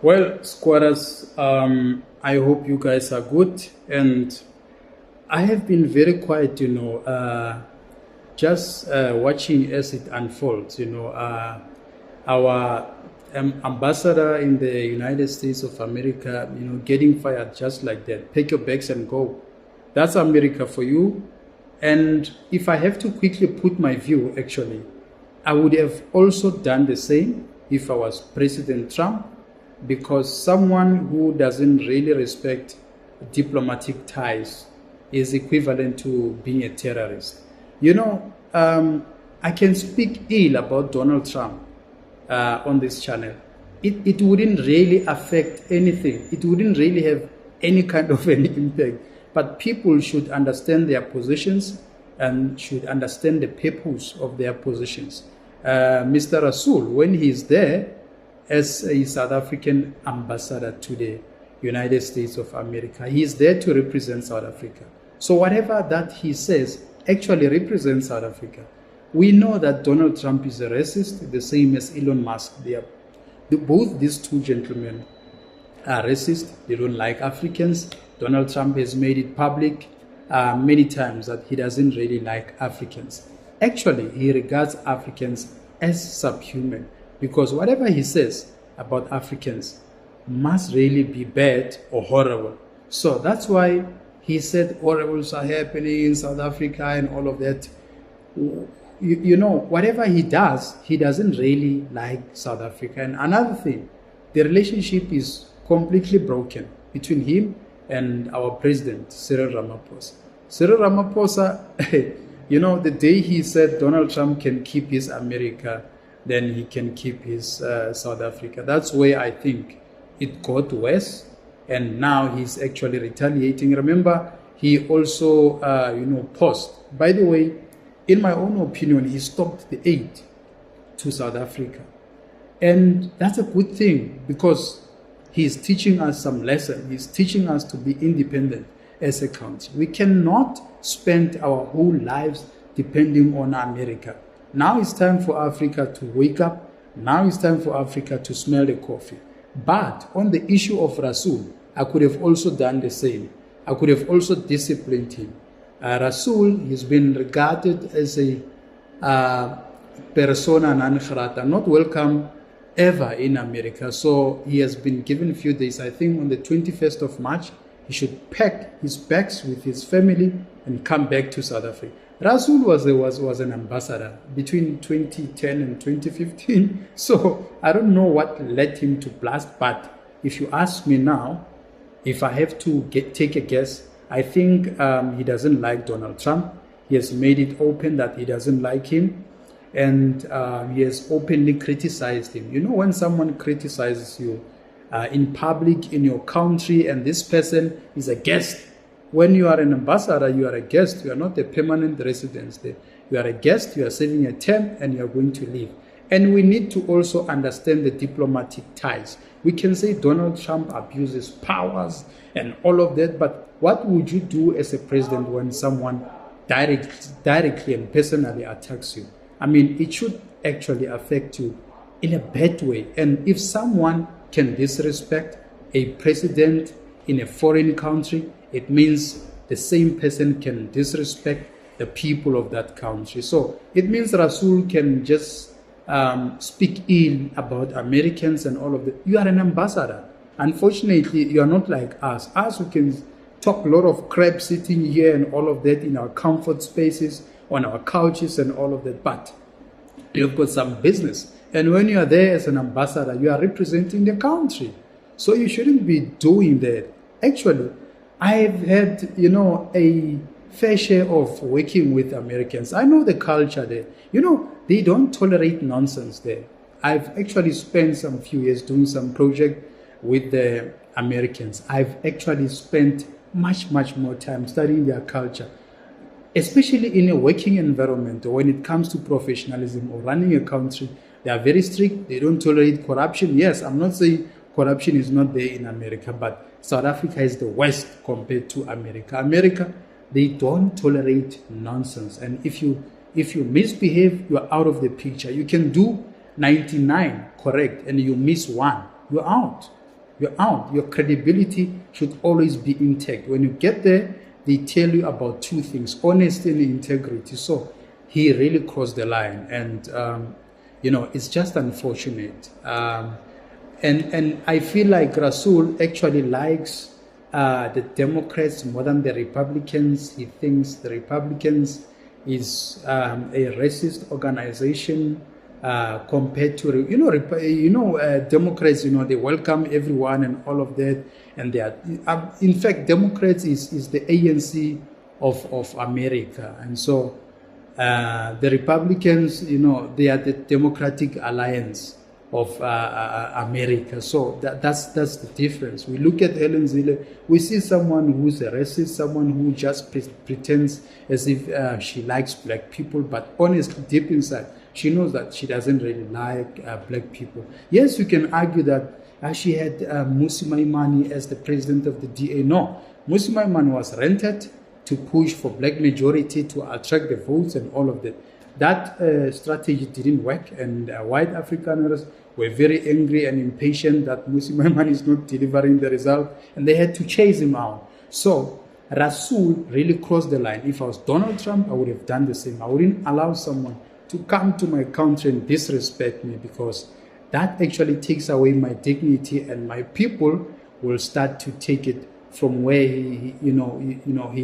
Well, squatters, I hope you guys are good. And I have been very quiet, just watching as it unfolds. Our ambassador in the United States of America, getting fired just like that. Pack your bags and go. That's America for you. And if I have to quickly put my view, actually, I would have also done the same if I was President Trump, because someone who doesn't really respect diplomatic ties is equivalent to being a terrorist. I can speak ill about Donald Trump on this channel. It wouldn't really affect anything. It wouldn't really have any kind of any impact. But people should understand their positions and should understand the purpose of their positions. Mr. Rasool, when he's there as a South African ambassador to the United States of America, he's there to represent South Africa. So whatever that he says actually represents South Africa. We know that Donald Trump is a racist, the same as Elon Musk. Both these two gentlemen are racist. They don't like Africans. Donald Trump has made it public many times that he doesn't really like Africans. Actually, he regards Africans as subhuman, because whatever he says about Africans must really be bad or horrible. So that's why he said horribles are happening in South Africa and all of that. Whatever he does, he doesn't really like South Africa. And another thing, the relationship is completely broken between him and our president, Cyril Ramaphosa. Cyril Ramaphosa, the day he said Donald Trump can keep his America, then he can keep his South Africa. That's where I think it got worse. And now he's actually retaliating. Remember, he also, paused. By the way, in my own opinion, he stopped the aid to South Africa. And that's a good thing, because he's teaching us some lesson. He's teaching us to be independent as a country. We cannot spend our whole lives depending on America. Now it's time for Africa to wake up. Now it's time for Africa to smell the coffee. But on the issue of Rasool, I could have also done the same. I could have also disciplined him. Rasool has been regarded as a persona non grata, not welcome ever in America. So he has been given a few days. I think on the 21st of March, he should pack his bags with his family and come back to South Africa. Rasool was an ambassador between 2010 and 2015. So I don't know what led him to blast. But if you ask me now, if I have to take a guess, I think he doesn't like Donald Trump. He has made it open that he doesn't like him. And he has openly criticized him. When someone criticizes you in public, in your country, and this person is a guest. When you are an ambassador, you are a guest. You are not a permanent resident there. You are a guest, you are serving a term, and you are going to leave. And we need to also understand the diplomatic ties. We can say Donald Trump abuses powers and all of that, but what would you do as a president when someone directly and personally attacks you? I mean, it should actually affect you in a bad way. And if someone can disrespect a president in a foreign country, it means the same person can disrespect the people of that country. So it means Rasool can just speak ill about Americans and all of that. You are an ambassador. Unfortunately, you are not like us. Us, who can talk a lot of crap sitting here and all of that in our comfort spaces, on our couches and all of that. But you've got some business. And when you are there as an ambassador, you are representing the country. So you shouldn't be doing that. Actually, I've had, a fair share of working with Americans. I know the culture there. They don't tolerate nonsense there. I've actually spent some few years doing some project with the Americans. I've actually spent much, much more time studying their culture, especially in a working environment or when it comes to professionalism or running a country. They are very strict. They don't tolerate corruption. Yes, I'm not saying corruption is not there in America, but South Africa is the worst compared to America. America, they don't tolerate nonsense. And if you misbehave, you're out of the picture. You can do 99 correct and you miss one, you're out. you're out. Your credibility should always be intact. When you get there, they tell you about two things: honesty and integrity. So he really crossed the line, and it's just unfortunate. And I feel like Rasool actually likes the Democrats more than the Republicans. He thinks the Republicans is a racist organization compared to Democrats. They welcome everyone and all of that, and they are in fact, Democrats is the ANC of America, and so the Republicans, they are the Democratic Alliance of America. So that's the difference. We look at Helen Zille, we see someone who's a racist, someone who just pretends as if she likes black people, but honestly, deep inside, she knows that she doesn't really like black people. Yes, you can argue that she had Mmusi Maimane as the president of the DA. No, Mmusi Maimane was rented to push for black majority, to attract the votes and all of that. That strategy didn't work, and white Afrikaners were very angry and impatient that Mmusi Maimane is not delivering the result, and they had to chase him out. So Rasool really crossed the line. If I was Donald Trump, I would have done the same. I wouldn't allow someone to come to my country and disrespect me, because that actually takes away my dignity, and my people will start to take it from where he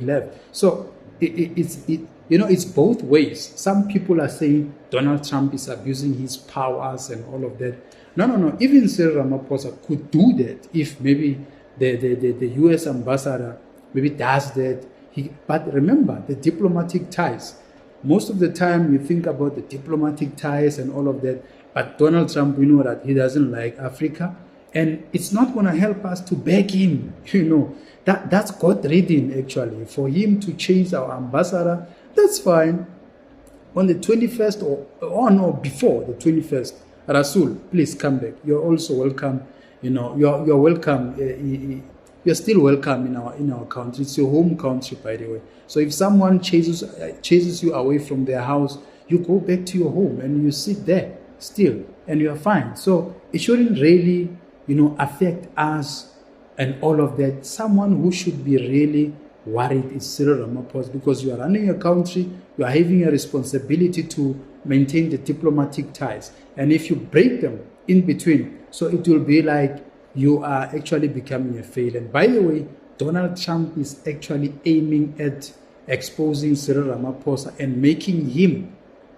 left. So it's both ways. Some people are saying Donald Trump is abusing his powers and all of that. No. Even Cyril Ramaphosa could do that if maybe the U.S. ambassador maybe does that. But remember, the diplomatic ties. Most of the time you think about the diplomatic ties and all of that, but Donald Trump, we know that he doesn't like Africa, and it's not going to help us to beg him. That's God reading, actually. For him to change our ambassador, that's fine. On the 21st or before the 21st, Rasool, please come back. You're also welcome. You're welcome. You're still welcome in our country. It's your home country, by the way. So if someone chases you away from their house, you go back to your home and you sit there still, and you're fine. So it shouldn't really, affect us and all of that. Someone who should be really worried is Cyril Ramaphosa, because you are running a country, you are having a responsibility to maintain the diplomatic ties. And if you break them in between, so it will be like you are actually becoming a failure. And by the way, Donald Trump is actually aiming at exposing Cyril Ramaphosa and making him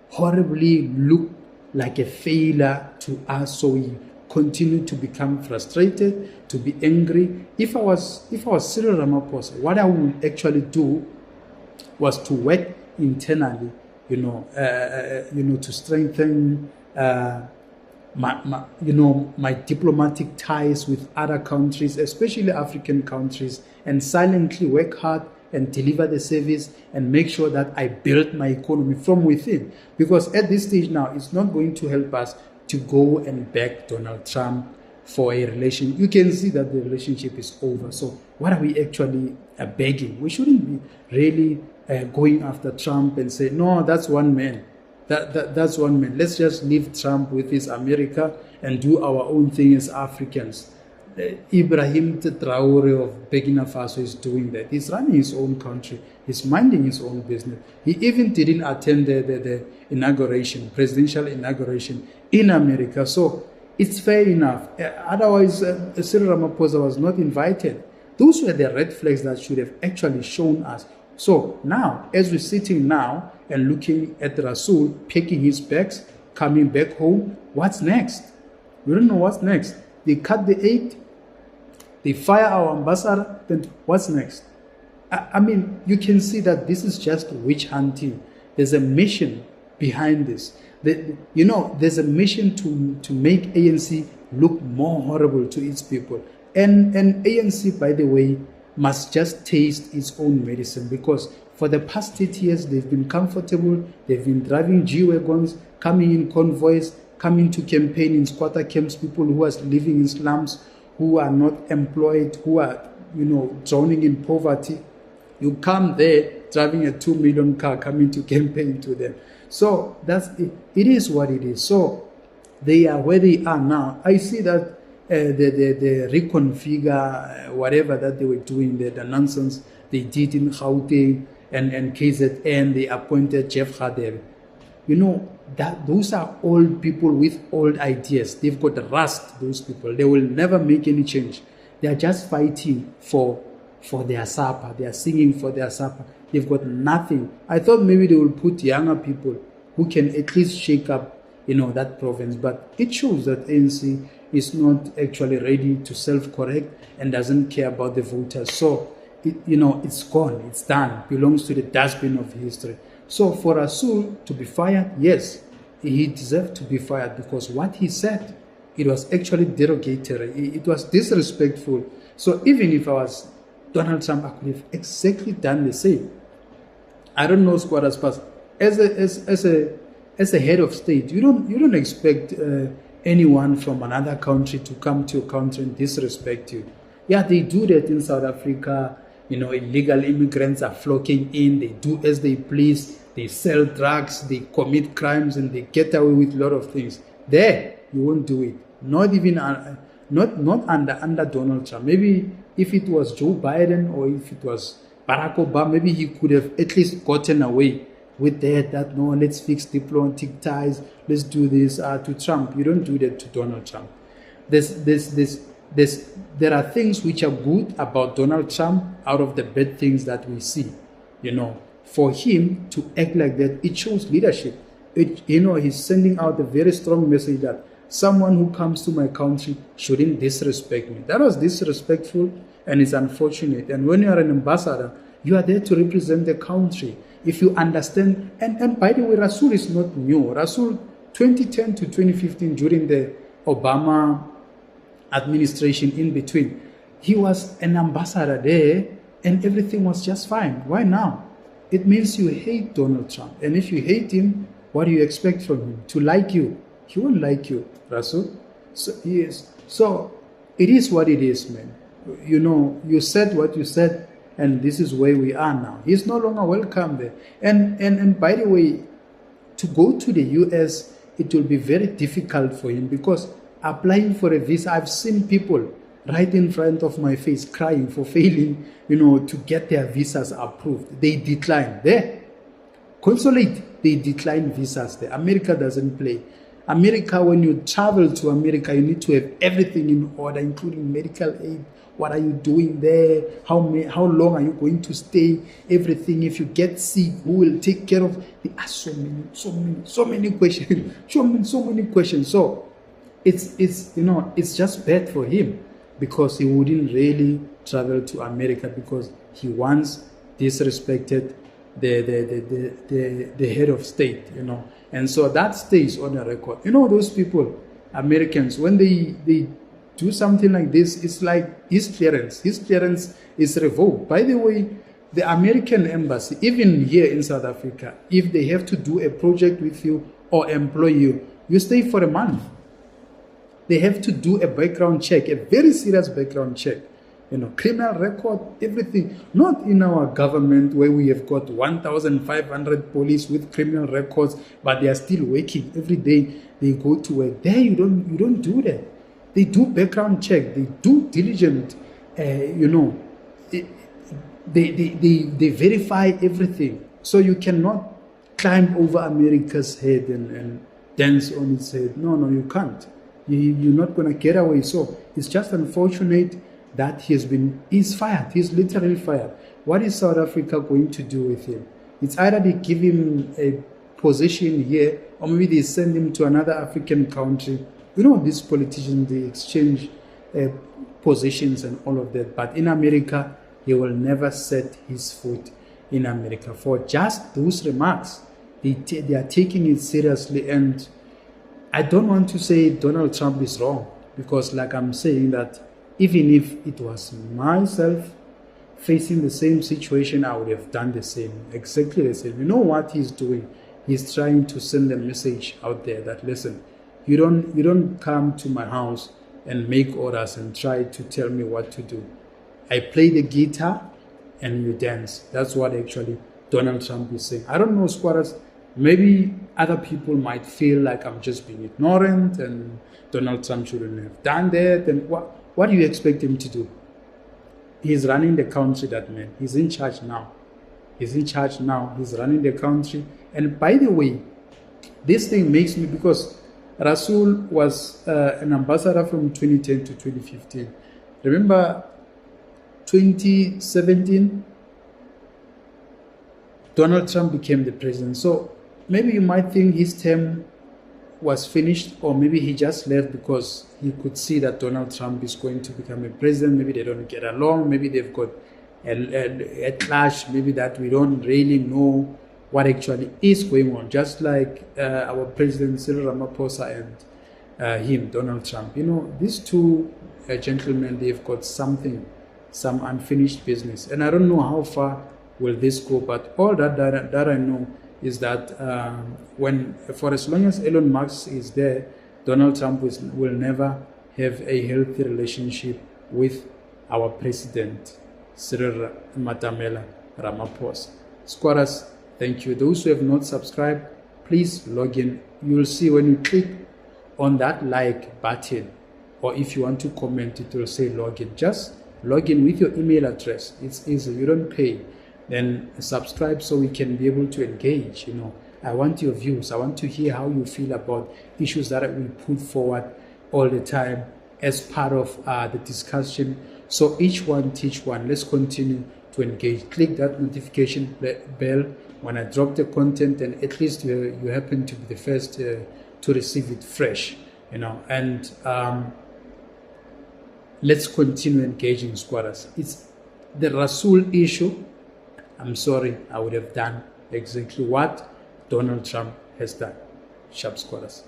horribly look like a failure to us, so we continue to become frustrated, to be angry. If I was Cyril Ramaphosa, what I would actually do was to work internally, to strengthen my diplomatic ties with other countries, especially African countries, and silently work hard and deliver the service and make sure that I build my economy from within. Because at this stage now, it's not going to help us to go and beg Donald Trump for a relation. You can see that the relationship is over. So what are we actually begging? We shouldn't be really going after Trump and say, no, that's one man. That's one man. Let's just leave Trump with his America and do our own thing as Africans. Ibrahim Traore of Burkina Faso is doing that. He's running his own country. He's minding his own business. He even didn't attend the inauguration, presidential inauguration in America. So it's fair enough. Otherwise, Cyril Ramaphosa was not invited. Those were the red flags that should have actually shown us. So now, as we're sitting now and looking at Rasool packing his bags, coming back home, what's next? We don't know what's next. They cut the aid, they fire our ambassador, then what's next? I mean, you can see that this is just witch hunting. There's a mission behind this. There's a mission to make ANC look more horrible to its people. And ANC, by the way, must just taste its own medicine, because for the past 8 years, they've been comfortable. They've been driving G-Wagons, coming in convoys, coming to campaign in squatter camps, people who are living in slums, who are not employed, who are, drowning in poverty. You come there driving a 2 million car, coming to campaign to them. So that's it. It is what it is. So they are where they are now. I see that the reconfigure whatever that they were doing, the nonsense they did in Gauteng and KZN, they appointed Jeff Radebe. You know, that those are old people with old ideas. They've got rust, those people. They will never make any change. They are just fighting for their supper. They are singing for their supper. They've got nothing. I thought maybe they will put younger people who can at least shake up, you know, that province. But it shows that ANC is not actually ready to self-correct and doesn't care about the voters. So, it's gone. It's done. Belongs to the dustbin of history. So for Rasool to be fired, yes, he deserved to be fired because what he said, it was actually derogatory. It was disrespectful. So even if I was Donald Trump, I could have exactly done the same. I don't know, Squatters Pass. As a head of state, you don't expect anyone from another country to come to your country and disrespect you. Yeah, they do that in South Africa. You know, illegal immigrants are flocking in. They do as they please. They sell drugs. They commit crimes, and they get away with a lot of things. There, you won't do it. Not even not under Donald Trump. Maybe if it was Joe Biden or if it was Barack Obama, maybe he could have at least gotten away with that. No, let's fix diplomatic ties. Let's do this to Trump. You don't do that to Donald Trump. There are things which are good about Donald Trump out of the bad things that we see. You know, for him to act like that, it shows leadership. He's sending out a very strong message that someone who comes to my country shouldn't disrespect me. That was disrespectful and it's unfortunate. And when you are an ambassador, you are there to represent the country. If you understand, and by the way, Rasool is not new. Rasool, 2010 to 2015, during the Obama administration in between, he was an ambassador there and everything was just fine. Why now? It means you hate Donald Trump. And if you hate him, what do you expect from him? To like you? He won't like you, Rasool. So, yes. So it is what it is, man. You know, you said what you said, and this is where we are now. He's no longer welcome there. And by the way, to go to the US, it will be very difficult for him because applying for a visa, I've seen people right in front of my face crying for failing, to get their visas approved. They decline. There, consulate, they decline visas there. America doesn't play. America, when you travel to America, you need to have everything in order, including medical aid. What are you doing there? How long are you going to stay? Everything. If you get sick, who will take care of? There are so many questions. So many questions. So it's just bad for him because he wouldn't really travel to America because he once disrespected the head of state, and so that stays on the record. Those people, Americans, when they do something like this, it's like his clearance is revoked. By the way, the American embassy, even here in South Africa, if they have to do a project with you or employ you, you stay for a month. They have to do a background check, a very serious background check. Criminal record, everything. Not in our government where we have got 1,500 police with criminal records, but they are still working every day. They go to work. There, you don't do that. They do background check. They do diligent. They verify everything. So you cannot climb over America's head and dance on its head. No, you can't. You're not going to get away. So it's just unfortunate that he's fired. He's literally fired. What is South Africa going to do with him? It's either they give him a position here or maybe they send him to another African country. These politicians, they exchange positions and all of that. But in America, he will never set his foot in America. For just those remarks, they are taking it seriously. And I don't want to say Donald Trump is wrong because like I'm saying that even if it was myself facing the same situation, I would have done the same, exactly the same. You know what he's doing? He's trying to send a message out there that, listen, you don't come to my house and make orders and try to tell me what to do. I play the guitar and you dance. That's what actually Donald Trump is saying. I don't know, squatters. Maybe other people might feel like I'm just being ignorant and Donald Trump shouldn't have done that. And what do you expect him to do? He's running the country, that man. He's in charge now. He's in charge now. He's running the country. And by the way, this thing makes me, because Rasool was an ambassador from 2010 to 2015. Remember 2017? Donald Trump became the president. So maybe you might think his term was finished, or maybe he just left because he could see that Donald Trump is going to become a president. Maybe they don't get along. Maybe they've got a clash. Maybe that we don't really know what actually is going on. Just like our president Cyril Ramaphosa and him, Donald Trump. You know, these two gentlemen, they've got some unfinished business. And I don't know how far will this go, but all that I know is that for as long as Elon Musk is there, Donald Trump will never have a healthy relationship with our president, Cyril Ramaphosa. Squatters, thank you. Those who have not subscribed, please log in. You will see when you click on that like button, or if you want to comment, it will say log in. Just log in with your email address. It's easy. You don't pay. Then subscribe so we can be able to engage. You know, I want your views. I want to hear how you feel about issues that we put forward all the time as part of the discussion. So each one teach one. Let's continue to engage. Click that notification bell when I drop the content, and at least you happen to be the first to receive it fresh. You know, and let's continue engaging, squatters. It's the Rasool issue. I'm sorry, I would have done exactly what Donald Trump has done. Sharp, squatters.